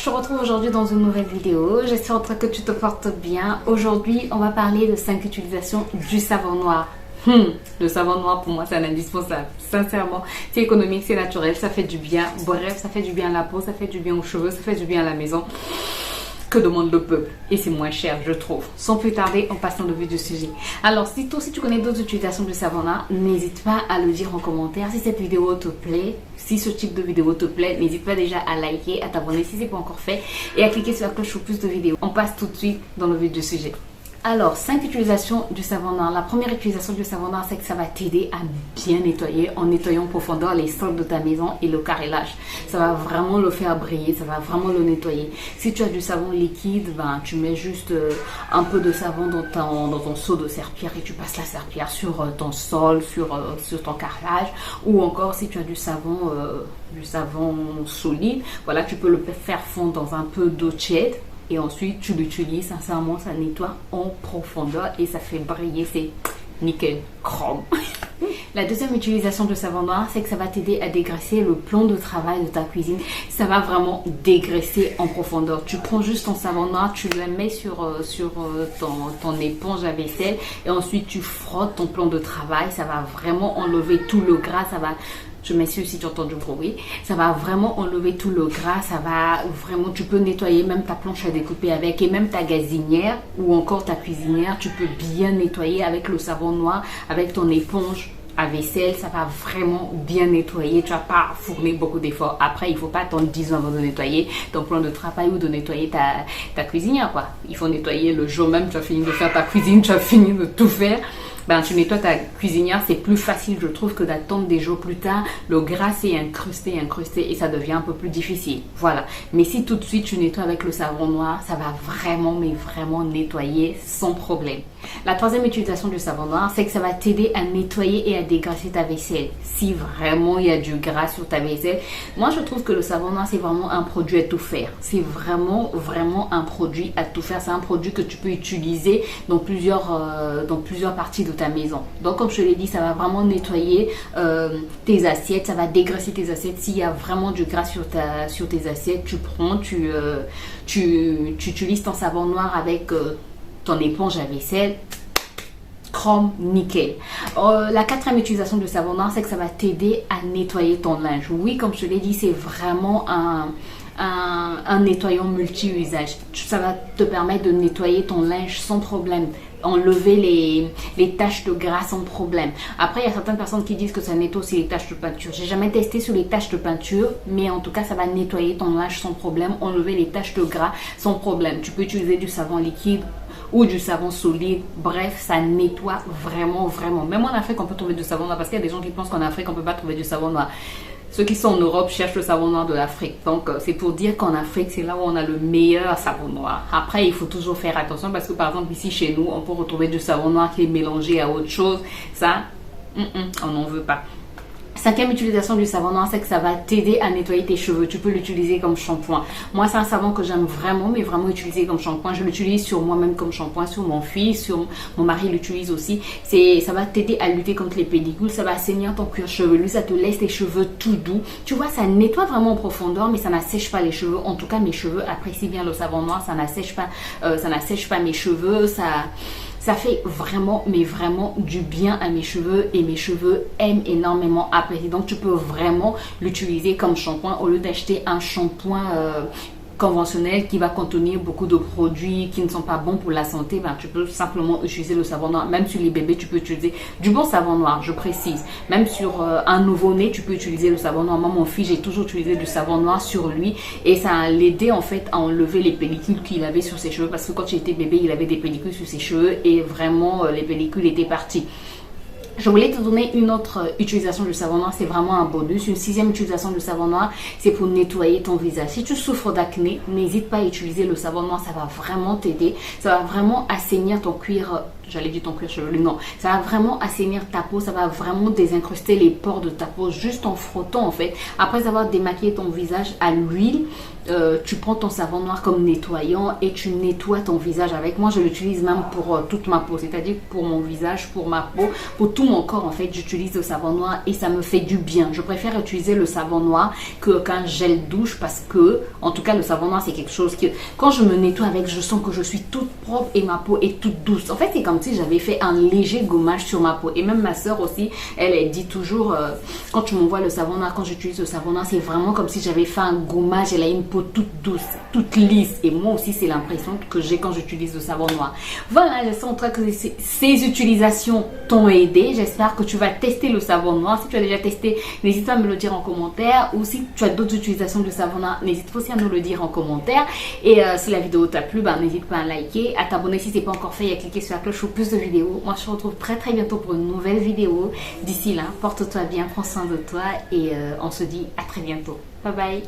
je te retrouve aujourd'hui dans une nouvelle vidéo. J'espère que tu te portes bien. Aujourd'hui, on va parler de 5 utilisations du savon noir. Le savon noir pour moi c'est un indispensable. Sincèrement, c'est économique, c'est naturel, ça fait du bien. Bref, ça fait du bien à la peau, ça fait du bien aux cheveux, ça fait du bien à la maison. Que demande le peuple? Et c'est moins cher, je trouve. Sans plus tarder, on passe dans le vif du sujet. Alors, si toi aussi tu connais d'autres utilisations du savon noir, n'hésite pas à le dire en commentaire. Si cette vidéo te plaît, si ce type de vidéo te plaît, n'hésite pas déjà à liker, à t'abonner si ce n'est pas encore fait et à cliquer sur la cloche pour plus de vidéos. On passe tout de suite dans le vif du sujet. Alors, 5 utilisations du savon noir. La première utilisation du savon noir, c'est que ça va t'aider à bien nettoyer en nettoyant en profondeur les sols de ta maison et le carrelage. Ça va vraiment le faire briller, ça va vraiment le nettoyer. Si tu as du savon liquide, tu mets juste un peu de savon dans ton seau de serpillière et tu passes la serpillière sur ton sol, sur ton carrelage. Ou encore, si tu as du savon solide, voilà, tu peux le faire fondre dans un peu d'eau tiède. Et ensuite, tu l'utilises, sincèrement, ça nettoie en profondeur et ça fait briller, c'est nickel, chrome. La deuxième utilisation de savon noir, c'est que ça va t'aider à dégraisser le plan de travail de ta cuisine. Ça va vraiment dégraisser en profondeur. Tu prends juste ton savon noir, tu le mets sur ton éponge à vaisselle et ensuite tu frottes ton plan de travail. Ça va vraiment enlever tout le gras, je m'excuse si tu entends du bruit. Ça va vraiment enlever tout le gras. Ça va vraiment, tu peux nettoyer même ta planche à découper avec et même ta gazinière ou encore ta cuisinière. Tu peux bien nettoyer avec le savon noir, avec ton éponge à vaisselle. Ça va vraiment bien nettoyer. Tu vas pas fournir beaucoup d'efforts. Après, il faut pas attendre 10 ans avant de nettoyer ton plan de travail ou de nettoyer ta cuisinière, quoi. Il faut nettoyer le jour même. Tu as fini de faire ta cuisine, tu as fini de tout faire. Tu nettoies ta cuisinière, c'est plus facile, je trouve, que d'attendre des jours plus tard. Le gras s'est incrusté et ça devient un peu plus difficile. Voilà. Mais si tout de suite tu nettoies avec le savon noir, ça va vraiment, mais vraiment nettoyer sans problème. La troisième utilisation du savon noir, c'est que ça va t'aider à nettoyer et à dégraisser ta vaisselle. Si vraiment il y a du gras sur ta vaisselle, moi je trouve que le savon noir c'est vraiment un produit à tout faire. C'est vraiment, vraiment un produit à tout faire. C'est un produit que tu peux utiliser dans plusieurs parties de ta maison. Donc comme je te l'ai dit, ça va vraiment nettoyer tes assiettes, ça va dégraisser tes assiettes. S'il y a vraiment du gras sur tes assiettes, tu prends, tu utilises ton savon noir avec ton éponge à vaisselle, chrome, nickel. La quatrième utilisation du savon noir, c'est que ça va t'aider à nettoyer ton linge. Oui, comme je te l'ai dit, c'est vraiment un nettoyant multi-usage. Ça va te permettre de nettoyer ton linge sans problème, enlever les taches de gras sans problème. Après, il y a certaines personnes qui disent que ça nettoie aussi les taches de peinture. J'ai jamais testé sur les taches de peinture, mais en tout cas, ça va nettoyer ton linge sans problème, enlever les taches de gras sans problème. Tu peux utiliser du savon liquide ou du savon solide. Bref, ça nettoie vraiment, vraiment. Même en Afrique, on peut trouver du savon noir parce qu'il y a des gens qui pensent qu'en Afrique, on ne peut pas trouver du savon noir. Ceux qui sont en Europe cherchent le savon noir de l'Afrique. Donc, c'est pour dire qu'en Afrique, c'est là où on a le meilleur savon noir. Après, il faut toujours faire attention parce que, par exemple, ici, chez nous, on peut retrouver du savon noir qui est mélangé à autre chose. Ça, on n'en veut pas. Cinquième utilisation du savon noir, c'est que ça va t'aider à nettoyer tes cheveux. Tu peux l'utiliser comme shampoing. Moi, c'est un savon que j'aime vraiment, mais vraiment utiliser comme shampoing. Je l'utilise sur moi-même comme shampoing, sur mon fils, sur mon mari l'utilise aussi. Ça va t'aider à lutter contre les pellicules. Ça va assainir ton cuir chevelu. Ça te laisse les cheveux tout doux. Tu vois, ça nettoie vraiment en profondeur, mais ça n'assèche pas les cheveux. En tout cas, mes cheveux apprécient bien le savon noir. Ça n'assèche pas mes cheveux. Ça fait vraiment, mais vraiment du bien à mes cheveux et mes cheveux aiment énormément apprécier. Donc, tu peux vraiment l'utiliser comme shampoing au lieu d'acheter un shampoing conventionnel qui va contenir beaucoup de produits qui ne sont pas bons pour la santé. Tu peux simplement utiliser le savon noir. Même sur les bébés, tu peux utiliser du bon savon noir, je précise. Même sur un nouveau-né, tu peux utiliser le savon noir. Moi, mon fils, j'ai toujours utilisé du savon noir sur lui et ça a l'aidé en fait à enlever les pellicules qu'il avait sur ses cheveux parce que quand j'étais bébé, il avait des pellicules sur ses cheveux et vraiment les pellicules étaient parties. Je voulais te donner une autre utilisation du savon noir, c'est vraiment un bonus. Une sixième utilisation du savon noir, c'est pour nettoyer ton visage. Si tu souffres d'acné, n'hésite pas à utiliser le savon noir, ça va vraiment t'aider. Ça va vraiment assainir ton cuir j'allais dire ton cuir chevelu, non. Ça va vraiment assainir ta peau, ça va vraiment désincruster les pores de ta peau juste en frottant en fait. Après avoir démaquillé ton visage à l'huile, tu prends ton savon noir comme nettoyant et tu nettoies ton visage avec. Moi, je l'utilise même pour toute ma peau, c'est-à-dire pour mon visage, pour ma peau, pour tout mon corps en fait. J'utilise le savon noir et ça me fait du bien. Je préfère utiliser le savon noir qu'un gel douche parce que, en tout cas, le savon noir c'est quelque chose que quand je me nettoie avec, je sens que je suis toute propre et ma peau est toute douce. En fait, c'est comme si j'avais fait un léger gommage sur ma peau. Et même ma soeur aussi, elle dit toujours, quand tu m'envoies le savon noir, quand j'utilise le savon noir, c'est vraiment comme si j'avais fait un gommage. Elle a une peau toute douce, toute lisse. Et moi aussi, c'est l'impression que j'ai quand j'utilise le savon noir. Voilà, j'espère en tout cas que ces utilisations t'ont aidé. J'espère que tu vas tester le savon noir. Si tu as déjà testé, n'hésite pas à me le dire en commentaire. Ou si tu as d'autres utilisations de savon noir, n'hésite pas aussi à nous le dire en commentaire. Et si la vidéo t'a plu, n'hésite pas à liker, à t'abonner si ce n'est pas encore fait et à cliquer sur la cloche pour plus de vidéos. Moi, je te retrouve très très bientôt pour une nouvelle vidéo. D'ici là, porte-toi bien, prends soin de toi et on se dit à très bientôt. Bye bye.